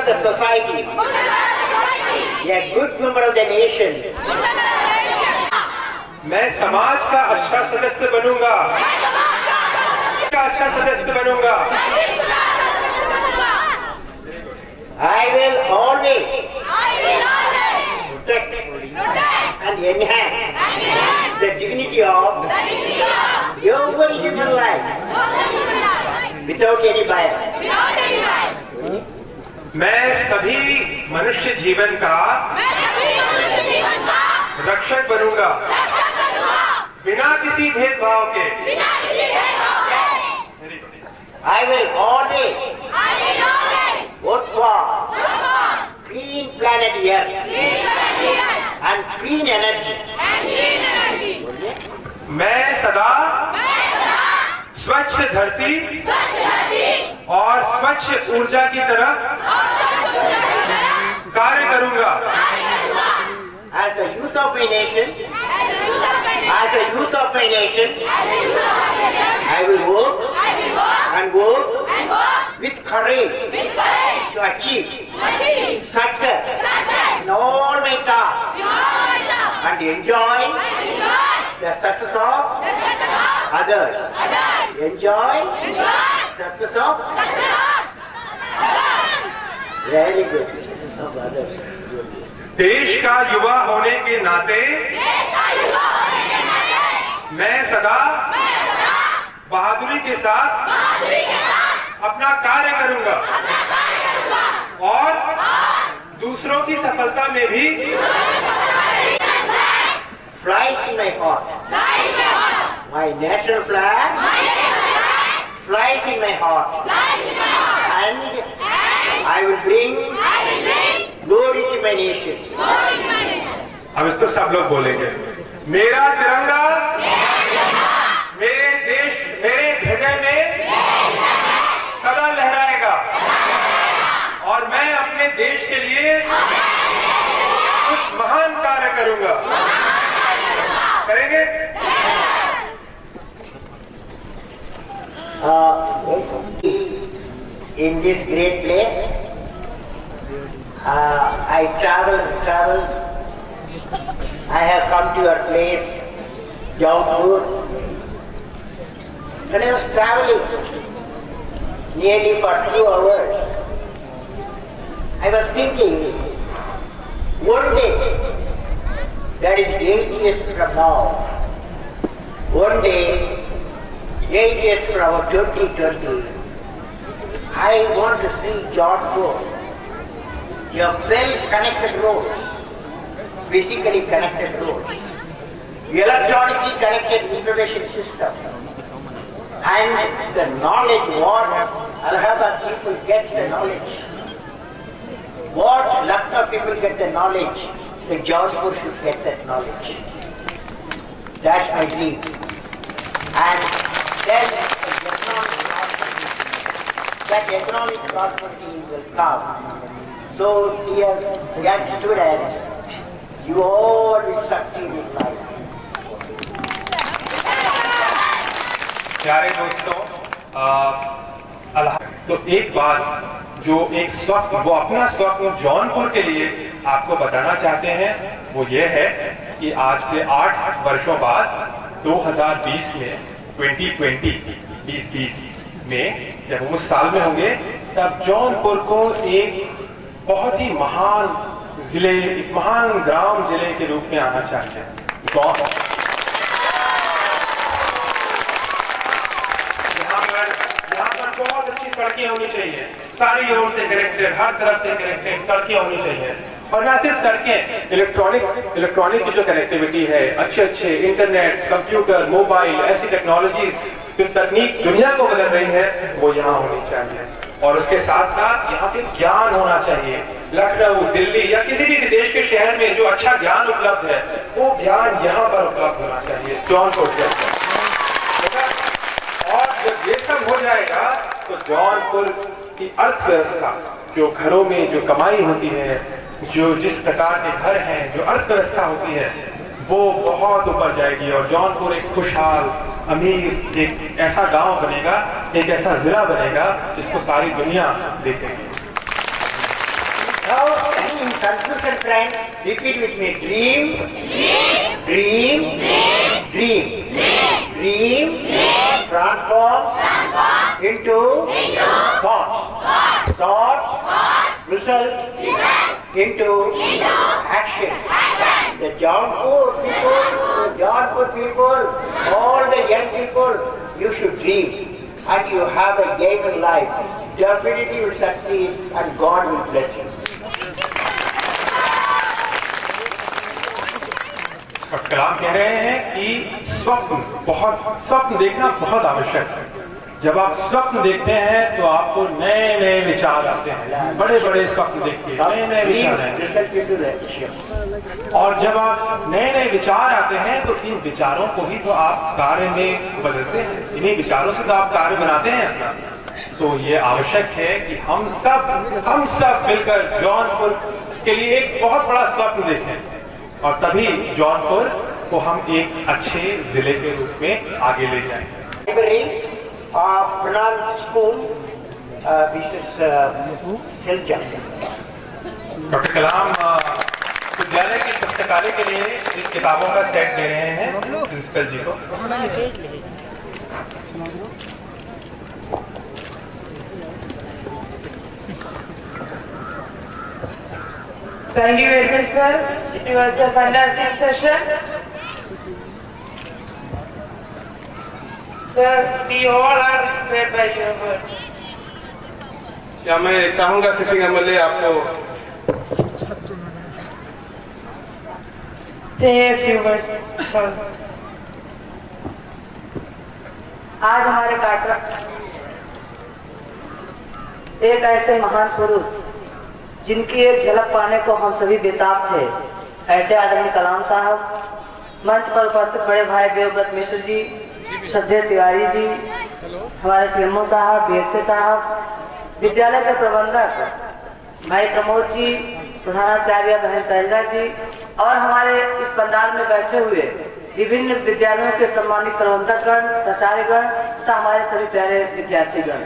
of the society, a good member of the nation. मैं समाज का अच्छा सदस्य बनूंगा, अच्छा सदस्य बनूंगा। I will always protect and enhance the dignity of every human life without any bias. मैं सभी मनुष्य जीवन का रक्षक बनूंगा, बिना किसी भेदभाव के। I will always vote for clean planet Earth and clean energy. मैं सदा स्वच्छ धरती और स्वच्छ ऊर्जा की तरफ कार्य करूंगा। As a youth of my nation, I will work and work with courage to achieve success in all my tasks and enjoy the success of others. Enjoy success of very good. Of others. देश का युवा होने के नाते मैं सदा बहादुरी के साथ अपना कार्य करूंगा और दूसरों की सफलता में भी Flies in my heart. My national flag flies in my heart. And I will bring glory to my nation. अब इसको सब लोग बोलेंगे, मेरा तिरंगा मेरे देश, मेरे हृदय में सदा लहराएगा और मैं अपने देश के लिए कुछ महान कार्य करूंगा। करेंगे? In this great place, I traveled. I have come to your place, Jaunpur. When I was traveling nearly for 2 hours, I was thinking, one day, that is 8 years from now, one day, 8 years from 2020, I want to see Jaunpur, your well-connected roads, physically connected roads, electronically connected information system, and the knowledge what Allahabad people get the knowledge, what Lucknow people get the knowledge, the Jaunpur should get that knowledge. That's my dream. And then that economic prosperity will come. So dear young students, you all will succeed in life. प्यारे दोस्तों, तो एक बात जो एक स्वप्न, वो अपना स्वप्न जौनपुर के लिए आपको बताना चाहते हैं, वो ये है कि आज से 8 वर्षों बाद 2020 में 2020 में जब हम उस साल में होंगे, तब जौनपुर को एक बहुत ही महान जिले, महान ग्राम जिले के रूप में आना चाहिए। यहाँ पर बहुत अच्छी सड़कें होनी चाहिए, सारी ओर से कनेक्टेड, हर तरफ से कनेक्टेड सड़कें होनी चाहिए। और ना सिर्फ सड़कें, इलेक्ट्रॉनिक की जो कनेक्टिविटी है, अच्छे इंटरनेट, कंप्यूटर, मोबाइल, ऐसी टेक्नोलॉजी, जो तकनीक दुनिया को बदल रही है, वो यहाँ होनी चाहिए। और उसके साथ साथ यहाँ पे ज्ञान होना चाहिए। लखनऊ, दिल्ली या किसी भी देश के शहर में जो अच्छा ज्ञान उपलब्ध है, वो ज्ञान यहाँ पर उपलब्ध होना चाहिए, जौनपुर के अंदर। और जब ये सब हो जाएगा तो जौनपुर की अर्थव्यवस्था, जो घरों में जो कमाई होती है, जो जिस प्रकार के घर हैं, जो अर्थव्यवस्था होती है, वो बहुत ऊपर जाएगी और जौनपुर एक खुशहाल, अमीर, एक ऐसा गांव बनेगा, एक ऐसा जिला बनेगा जिसको सारी दुनिया देखेगी। conclusion, friends, repeat with me. Dream, dream, dream, dream, transforms into thoughts. Thoughts result into action. The Jaunpur people, all the young people, you should dream. And you have a game in life. Definitely you will succeed and God will bless you. और कलाम कह रहे हैं कि स्वप्न देखना बहुत आवश्यक है। जब आप स्वप्न देखते हैं तो आपको नए नए विचार आते हैं, बड़े बड़े स्वप्न देखिए, नए नए विचार हैं। और जब आप नए नए विचार आते हैं तो इन विचारों को ही तो आप कार्य में बदलते हैं, इन्हीं विचारों से तो आप कार्य बनाते हैं अपना। तो ये आवश्यक है कि हम सब मिलकर जौनपुर के लिए एक बहुत बड़ा स्वप्न देखें और तभी जौनपुर को हम एक अच्छे जिले के रूप में आगे ले जाएं। Pranal School, Mrs. Selja. Doctor Kalam Vidyalaya की पुस्तकालय के लिए इस किताबों का सेट दे रहे हैं प्रिंसिपल जी को। Thank you very much, sir. It was a fantastic session. Sir, we all are inspired by your words. क्या मैं चाहूंगा सिटिंग एमएलए आपको Say a few words, sir. आज हमारे कार्यक्रम एक ऐसे महान पुरुष जिनकी एक झलक पाने को हम सभी बेताब थे, ऐसे आदरणीय कलाम साहब, मंच पर उपस्थित बड़े भाई देवव्रत मिश्र जी, श्रद्धेय तिवारी जी, हमारे सीएमओ साहब, बीएसए साहब, विद्यालय के प्रबंधक भाई प्रमोद जी, प्रधानाचार्य बहन शैलजा जी और हमारे इस पंडाल में बैठे हुए विभिन्न विद्यालयों के सम्मानित प्रबंधकगण, प्राचार्यगण तथा हमारे सभी प्यारे विद्यार्थीगण।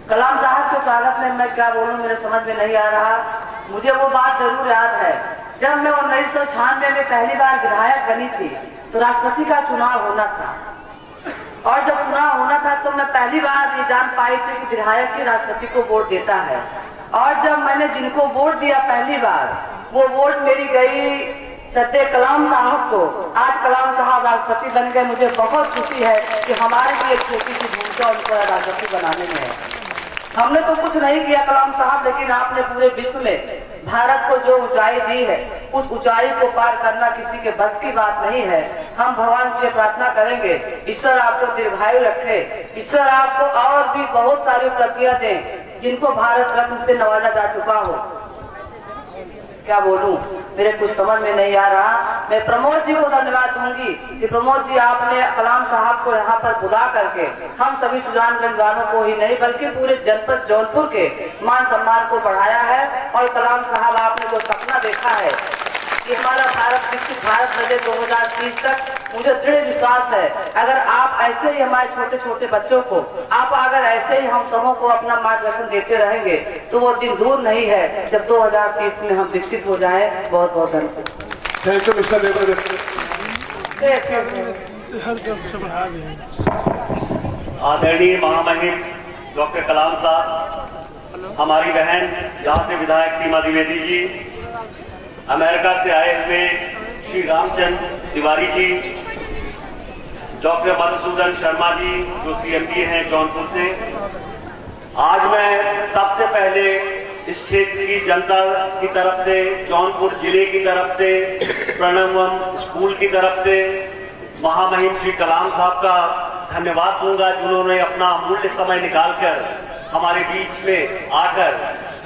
कलाम साहब के स्वागत में मैं क्या बोलूं, मेरे समझ में नहीं आ रहा। मुझे वो बात जरूर याद है जब मैं 1996 में पहली बार विधायक बनी थी तो राष्ट्रपति का चुनाव होना था और जब चुनाव होना था तो मैं पहली बार ये जान पाई थी कि विधायक ही राष्ट्रपति को वोट देता है। और जब मैंने जिनको वोट दिया पहली बार, वो वोट मेरी गई श्रद्धेय कलाम साहब को। आज कलाम साहब राष्ट्रपति बन गए, मुझे बहुत खुशी है कि हमारे लिए एक छोटी सी भूमिका उनको राष्ट्रपति बनाने में है। हमने तो कुछ नहीं किया कलाम साहब, लेकिन आपने पूरे विश्व में भारत को जो ऊंचाई दी है उस ऊंचाई को पार करना किसी के बस की बात नहीं है। हम भगवान से प्रार्थना करेंगे ईश्वर आपको दीर्घायु रखे, ईश्वर आपको और भी बहुत सारी उपलब्धियां दें जिनको भारत रत्न से नवाजा जा चुका हो। क्या बोलूं, मेरे कुछ समझ में नहीं आ रहा। मैं प्रमोद जी को धन्यवाद दूंगी कि प्रमोद जी आपने कलाम साहब को यहाँ पर बुला करके हम सभी सुजानगंज वालों को ही नहीं बल्कि पूरे जनपद जौनपुर के मान सम्मान को बढ़ाया है। और कलाम साहब आपने जो सपना देखा है कि हमारा भारत विकसित भारत बने 2030 तक, मुझे दृढ़ विश्वास है अगर आप ऐसे ही हमारे छोटे छोटे बच्चों को, आप अगर ऐसे ही हम सबों को अपना मार्गदर्शन देते रहेंगे तो वो दिन दूर नहीं है जब 2030 में हम विकसित हो जाएं। बहुत बहुत धन्यवाद। Thank you mister Devvrat. आदरणीय महामहिम डॉक्टर कलाम साहब, हमारी बहन यहाँ से विधायक सीमा द्विवेदी जी, अमेरिका से आए हुए श्री रामचंद्र तिवारी जी, डॉक्टर मधुसूदन शर्मा जी जो सीएमडी हैं जौनपुर से। आज मैं सबसे पहले इस क्षेत्र की जनता की तरफ से, जौनपुर जिले की तरफ से, प्रणवम स्कूल की तरफ से महामहिम श्री कलाम साहब का धन्यवाद दूंगा जिन्होंने अपना अमूल्य समय निकालकर हमारे बीच में आकर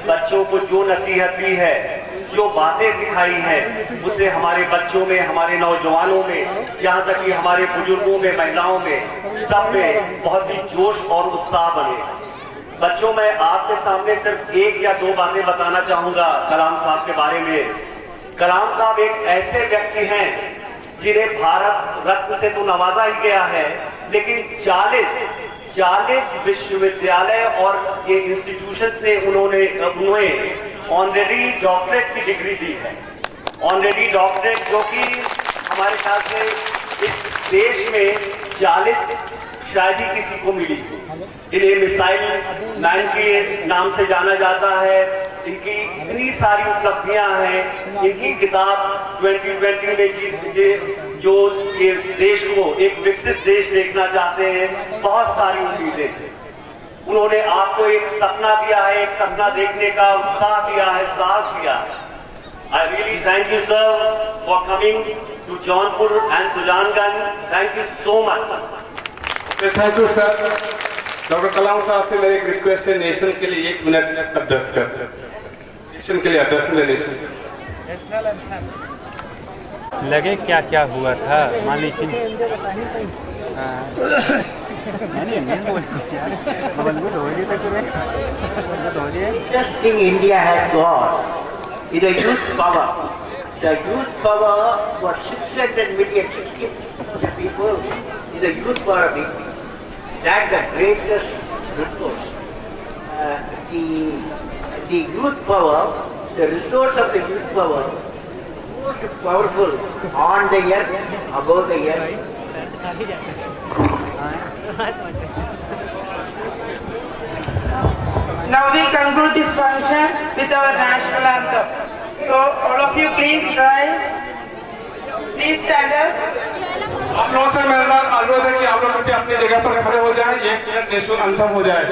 बच्चों को जो नसीहत दी है, जो बातें सिखाई हैं, उसे हमारे बच्चों में, हमारे नौजवानों में, यहाँ तक कि हमारे बुजुर्गों में, महिलाओं में, सब में बहुत ही जोश और उत्साह बने। बच्चों, मैं आपके सामने सिर्फ एक या दो बातें बताना चाहूंगा कलाम साहब के बारे में। कलाम साहब एक ऐसे व्यक्ति हैं जिन्हें भारत रत्न से तो नवाजा ही गया है, लेकिन 40 विश्वविद्यालय और ये इंस्टीट्यूशन से उन्हें ऑनरेरी डॉक्टरेट की डिग्री दी है। ऑनरेरी डॉक्टरेट जो कि हमारे ख्याल से इस देश में 40 शायद ही किसी को मिली। इन्हें मिसाइल मैन के नाम से जाना जाता है। इनकी इतनी सारी उपलब्धियां हैं। इनकी किताब 2020 में जो ये देश को एक विकसित देश देखना चाहते हैं, बहुत सारी उम्मीदें हैं। उन्होंने आपको एक सपना दिया है, एक सपना देखने का उत्साह दिया है, साहस दिया है। I really thank you, sir, for coming to Jaunpur and Sujanganj. Thank you so much, sir. Thank you sir. Doctor Kalam साहब से मेरी एक रिक्वेस्ट है, नेशन के लिए 1 मिनट एड्रेस कर, नेशन के लिए एड्रेस ले। नेशनल लगे क्या क्या हुआ था मान लीजिए। Just thing India has got is a youth power. The youth power for 600 million, 60 people is a youth power of India. That's the greatest resource. The youth power, the resource of the youth power, most powerful on the earth, above the earth. Now we conclude this function with our national anthem. So all of you please rise. Please stand up. आप लोगों से मेरा अनुरोध है कि आप लोग अपनी अपनी जगह पर खड़े हो जाएं, 1 मिनट नेशनल एंथम हो जाए।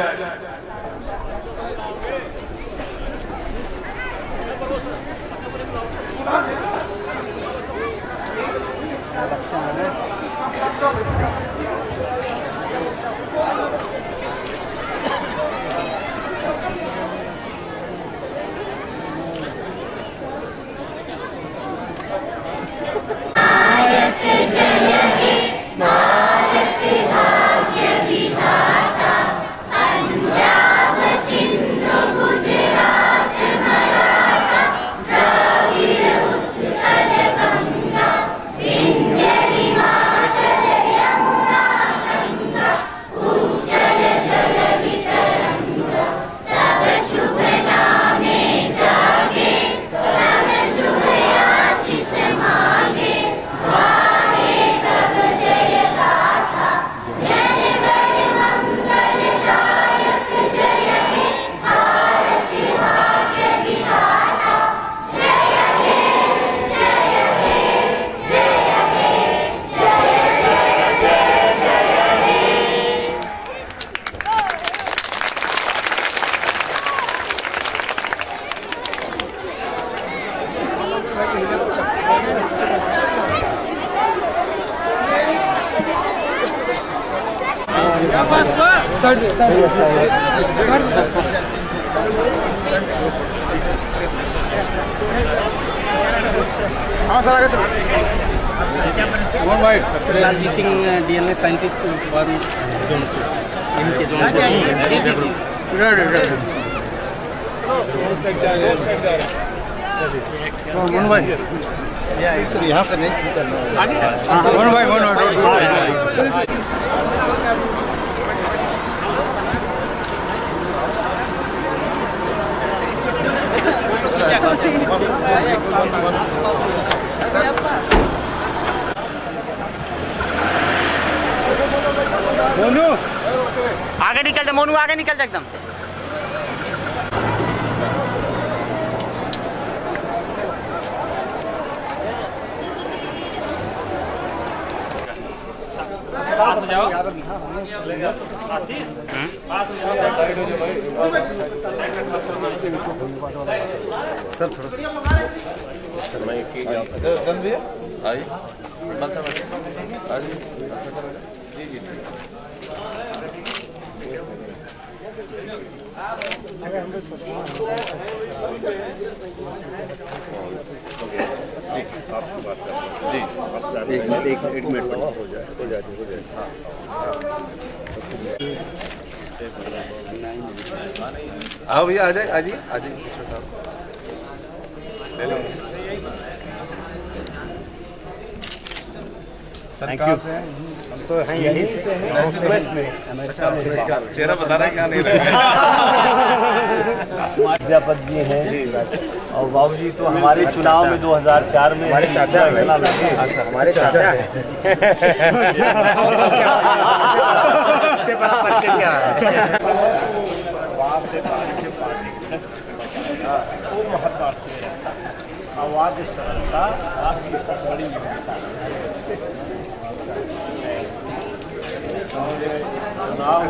हाँ सर आगे चलो। लालजी सिंह डीएनए साइंटिस्ट यहाँ से नहीं मोनू आगे निकल जा, मोनू आगे निकल जा एकदम। पास हो जाओ। सर थोड़ा समय की भैया आई जी जी आपकी बात जी एक मिनट हो जाए हाँ आओ भैया आ जाए आज ले लो थैंक यू। हम तो हैं यहीं से हैं, यूएस में, अमेरिका में। चेहरा बता रहे क्या नहीं रहे। अध्यापक जी हैं और बाबू जी तो हमारे चुनाव में 2004 में हमारे चाचा हैं। हमारे चाचा हैं। इससे बड़ा परिचय क्या है? वो महत्व आवाज सरलता आपकी सब बड़ी चुनाव